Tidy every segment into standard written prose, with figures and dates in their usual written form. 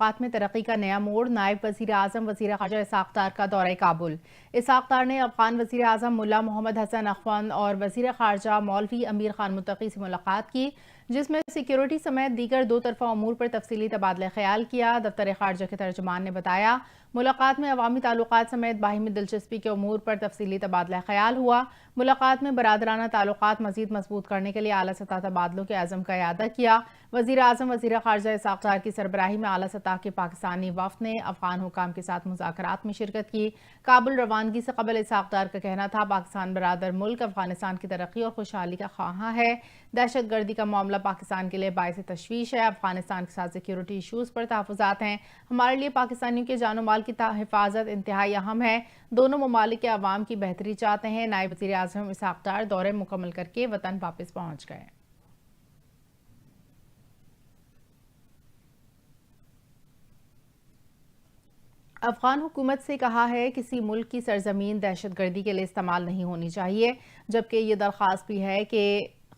ताल्लुकात में तरक्की का नया मोड़, नायब वज़ीर आज़म वज़ीर ख़ारजा इसहाक़ डार का दौरा काबुल। इसहाक़ डार ने अफ़गान वज़ीर आज़म मुल्ला मोहम्मद हसन अख़वन और वज़ीर ख़ारजा मौलवी अमीर ख़ान मुत्तक़ी से मुलाक़ात की, जिसमें सिक्योरिटी समेत दीगर दो तरफ़ा अमूर पर तफ़सीली तबादला ख़याल किया। दफ्तर ख़ारजा के तर्जुमान ने बताया, मुलाक़ात में अवामी ताल्लुकात समेत बाहिमी दिलचस्पी के अमूर पर तफ़सीली तबादला ख़याल हुआ। मुलाक़ात में बरादराना ताल्लुकात मज़ीद मज़बूत करने के लिए आला सतह तबादलों के अज़म का इआदा किया। वज़ीर आज़म वज़ीर ख़ारजा इसहाक़ डार की सरबराही में आला सतह के पाकिस्तानी वफ़द ने अफ़गान हुकाम के साथ मुज़ाकरात में शिरकत की। काबुल रवानगी से क़बल इसहाक़ डार का कहना था, पाकिस्तान बरादर मुल्क अफ़गानिस्तान की तरक्की और खुशहाली का ख़्वाहां है। दहशत गर्दी का मामला पाकिस्तान के लिए बाइस तशवीश है। अफ़गानिस्तान के साथ सिक्योरिटी इशूज़ पर तहफ़्फ़ुज़ात हैं। हमारे लिए पाकिस्तानियों के जान माल की हिफाजत इंतहाई अहम है। दोनों ममालिक के अवाम की बेहतरी चाहते हैं। नायब वज़ीर आज़म इसहाक़ डार दौरे मुकम्मल करके वतन वापस पहुँच गए। अफ़गान हुकूमत से कहा है, किसी मुल्क की सरजमीन दहशत गर्दी के लिए इस्तेमाल नहीं होनी चाहिए, जबकि ये दरख्वास्त भी है कि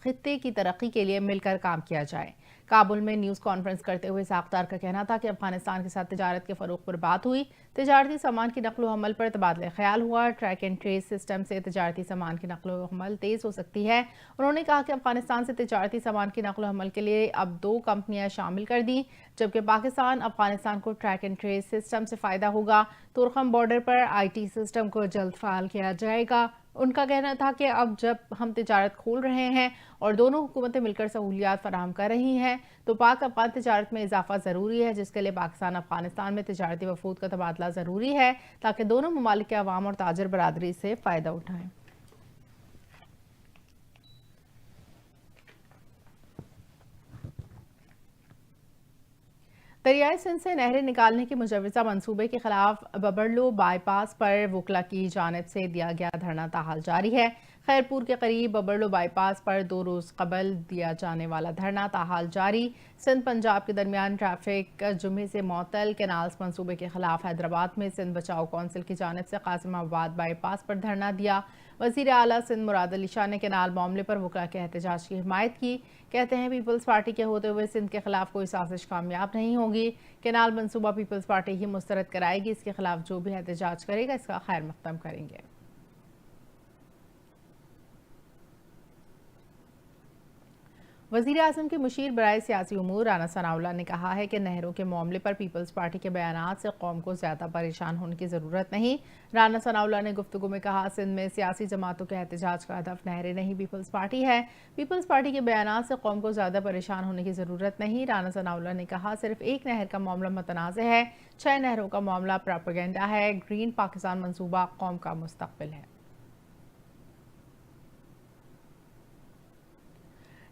खित्ते की तरक्की के लिए मिलकर काम किया जाए। काबुल में न्यूज़ कॉन्फ्रेंस करते हुए इसहाक़ डार का कहना था कि अफगानिस्तान के साथ तिजारत के फ़रोग़ पर बात हुई। तिजारती सामान की नक़्ल व हमल पर तबादला ख़याल हुआ। ट्रैक एंड ट्रेस सिस्टम से तिजारती सामान की नक़्ल व हमल तेज़ हो सकती है। उन्होंने कहा कि अफगानिस्तान से तिजारती सामान की नक़्ल व हमल के लिए अब 2 कंपनियां शामिल कर दी, जबकि पाकिस्तान अफगानिस्तान को ट्रैक एंड ट्रेस सिस्टम से फ़ायदा होगा। तुरखम बॉर्डर पर IT सिस्टम को जल्द फ़ाल किया जाएगा। उनका कहना था कि अब जब हम तिजारत खोल रहे हैं और दोनों हुकूमतें मिलकर सहूलियात फराहम कर रही हैं, तो पाक अफ़गान तिजारत में इजाफा ज़रूरी है, जिसके लिए पाकिस्तान अफ़गानिस्तान में तिजारती वफ़ूद का तबादला ज़रूरी है, ताकि दोनों ममालिक के अवाम और ताजर बरादरी से फ़ायदा उठाएं। दरियाई सिंध से नहरें निकालने के मुजव्वज़ा मंसूबे के खिलाफ बबरलो बाईपास पर वकला की जानिब से दिया गया धरना ताहाल जारी है। खैरपुर के करीब बबरलो बाईपास पर 2 रोज़ कबल दिया जाने वाला धरना ताहाल जारी। सिंध पंजाब के दरमियान ट्रैफिक जुमे से मअतल। कैनाल्स मंसूबे के खिलाफ हैदराबाद में सिंध बचाओ कौंसिल की जानिब से कासिमाबाद बाईपास पर धरना दिया। वज़ीर आला सिंध मुराद अली शाह ने कैनाल मामले पर वकला के एहतजाज की हिमायत की। कहते हैं, पीपल्स पार्टी के होते हुए सिंध के खिलाफ कोई साजिश कामयाब नहीं होगी। कैनाल मंसूबा पीपल्स पार्टी ही मुस्तरद कराएगी। इसके खिलाफ जो भी एहतजाज करेगा, इसका खैर मकदम करेंगे। वज़ीर आज़म के मुशीर बराए सियासी उमूर राना सनाउल्लाह ने कहा है कि नहरों के मामले पर पीपल्स पार्टी के बयानात से कौम को ज़्यादा परेशान होने की ज़रूरत नहीं। राना सनाउल्लाह ने गुफ्तगू में कहा, सिंध में सियासी जमातों के एहतजाज का हदफ नहरें नहीं, पीपल्स पार्टी है। पीपल्स पार्टी के बयानात से कौम को ज़्यादा परेशान होने की ज़रूरत नहीं। राना सनाउल्लाह ने कहा, सिर्फ एक नहर का मामला मुतनाज़ है, 6 नहरों का मामला प्रोपेगेंडा है। ग्रीन पाकिस्तान मंसूबा कौम का मुस्तकबिल है।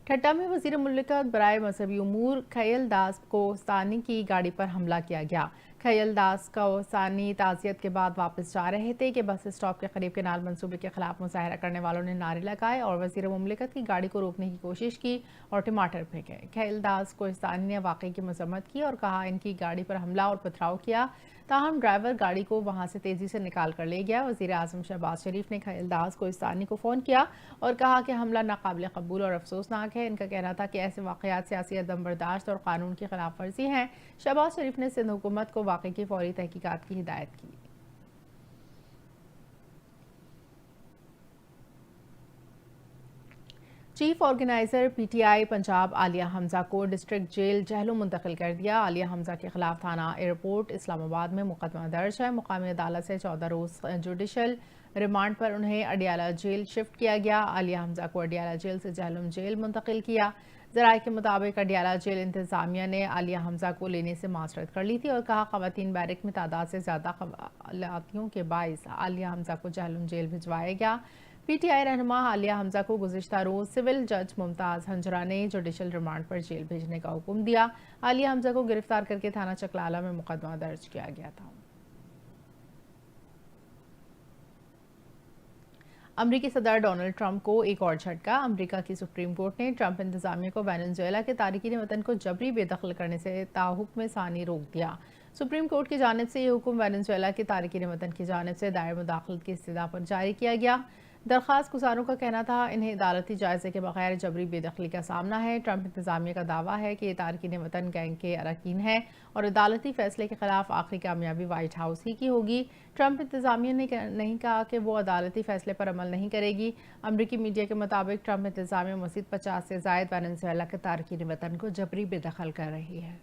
ठट्टा में वज़ीर मुमलिकत बराए मजहबी उमूर खयल दास को सानी की गाड़ी पर हमला किया गया। खयल दास को सानी ताज़ियत के बाद वापस जा रहे थे कि बस स्टॉप के करीब कैनाल मंसूबे के खिलाफ मुजाहरा करने वालों ने नारे लगाए और वज़ीर मुमलिकत की गाड़ी को रोकने की कोशिश की और टमाटर फेंके। खयल दास को सानी ने वाक़ई की मजम्मत की और कहा, इनकी गाड़ी पर हमला और पथराव किया। ताहम ड्राइवर गाड़ी को वहां से तेजी से निकाल कर ले गया। वज़ीर आज़म शहबाज शरीफ ने खयल दास को इस्तानी को फ़ोन किया और कहा कि हमला नाकाबिल कबूल और अफसोसनाक है। इनका कहना था कि ऐसे वाक़यात सियासी अदम बर्दाश्त और कानून की खिलाफ वर्जी हैं। शहबाज शरीफ ने सिंध हुकूमत को वाक़ई की फौरी तहकीकात की हिदायत की। Chief organiser PTI Punjab Alia Hamza को डिस्ट्रिक्ट जेल जहलम मुंतकिल कर दिया। आलिया हमजा के खिलाफ थाना एयरपोर्ट इस्लामाबाद में मुकदमा दर्ज है। मुकामी अदालत से 14 रोज़ जुडिशल रिमांड पर उन्हें अडियाला जेल शिफ्ट किया गया। आलिया हमजा को अडियाला जेल से जहलम जेल मुंतकिल किया। ज़राए के मुताबिक अडियाला जेल इंतज़ामिया ने आलिया हमजा को लेने से माजरत कर ली थी और कहा, ख़वातीन बैरक में तादाद से ज़्यादा खवातियों के बाइस आलिया हमजा को जहलम जेल भिजवाया गया। PTI रहनुमा आलिया हमजा को गुज़िश्ता रोज़ सिविल जज मुमताज़ हंजरा ने जुडिशल रिमांड पर जेल भेजने का हुक्म दिया। आलिया हमजा को गिरफ्तार करके थाना चकलाला में मुकदमा दर्ज किया गया था। अमरीकी सदर डोनाल्ड ट्रंप को एक और झटका। अमरीका की सुप्रीम कोर्ट ने ट्रंप इंतजामिया को वेनेजुएला के तारिकीन वतन को जबरी बेदखल करने से ताहुक्म सानी रोक दिया। सुप्रीम कोर्ट की जानिब से यह हुक्म वेनेजुएला के तारिकीन वतन की जानिब से दायर मुदाखलत की इस्तदा पर जारी किया गया। درخواست گزاروں کا کہنا تھا انہیں عدالتی جائزے کے بغیر جبری بے دخلی کا سامنا ہے۔ ٹرمپ انتظامیہ کا دعویٰ ہے کہ یہ تارکین وطن گینگ کے اراکین ہیں اور عدالتی فیصلے کے خلاف آخری کامیابی وائٹ ہاؤس ہی کی ہوگی۔ ٹرمپ انتظامیہ نے نہیں کہا کہ وہ عدالتی فیصلے پر عمل نہیں کرے گی۔ امریکی میڈیا کے مطابق ٹرمپ انتظامیہ مزید 50 سے زائد وینزویلا کے تارکین وطن کو جبری بے دخل کر رہی ہے۔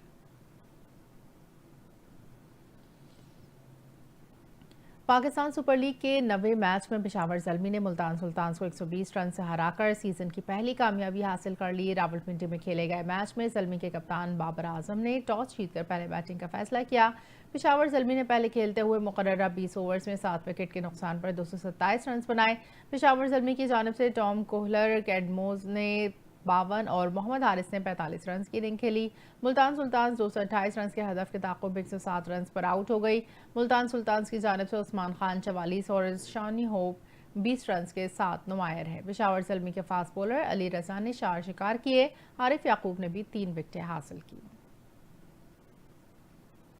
پاکستان سپر لیگ کے 90 میچ میں پشاور زلمی نے ملتان سلطانز کو 120 رن سے ہرا کر سیزن کی پہلی کامیابی حاصل کر لی۔ راولپنڈی میں کھیلے گئے میچ میں زلمی کے کپتان بابر اعظم نے ٹاس جیت کر پہلے بیٹنگ کا فیصلہ کیا۔ پشاور زلمی نے پہلے کھیلتے ہوئے مقررہ 20 اوورز میں 7 وکٹ کے نقصان پر 227 رنز بنائے۔ پشاور زلمی کی جانب سے ٹام کوہلر، کیڈموز نے 52 اور محمد حارث نے 45 رنز کی اننگ کھیلی۔ ملتان سلطانز 228 رنز کے ہدف کے تعاقب 107 رنز پر آؤٹ ہو گئی۔ ملتان سلطانز کی جانب سے عثمان خان 44 اور شانی ہوپ 20 رنز کے ساتھ نمایاں رہے۔ پشاور زلمی کے فاسٹ بولر علی رضا نے 4 شکار کیے۔ عارف یعقوب نے بھی 3 وکٹیں حاصل کی۔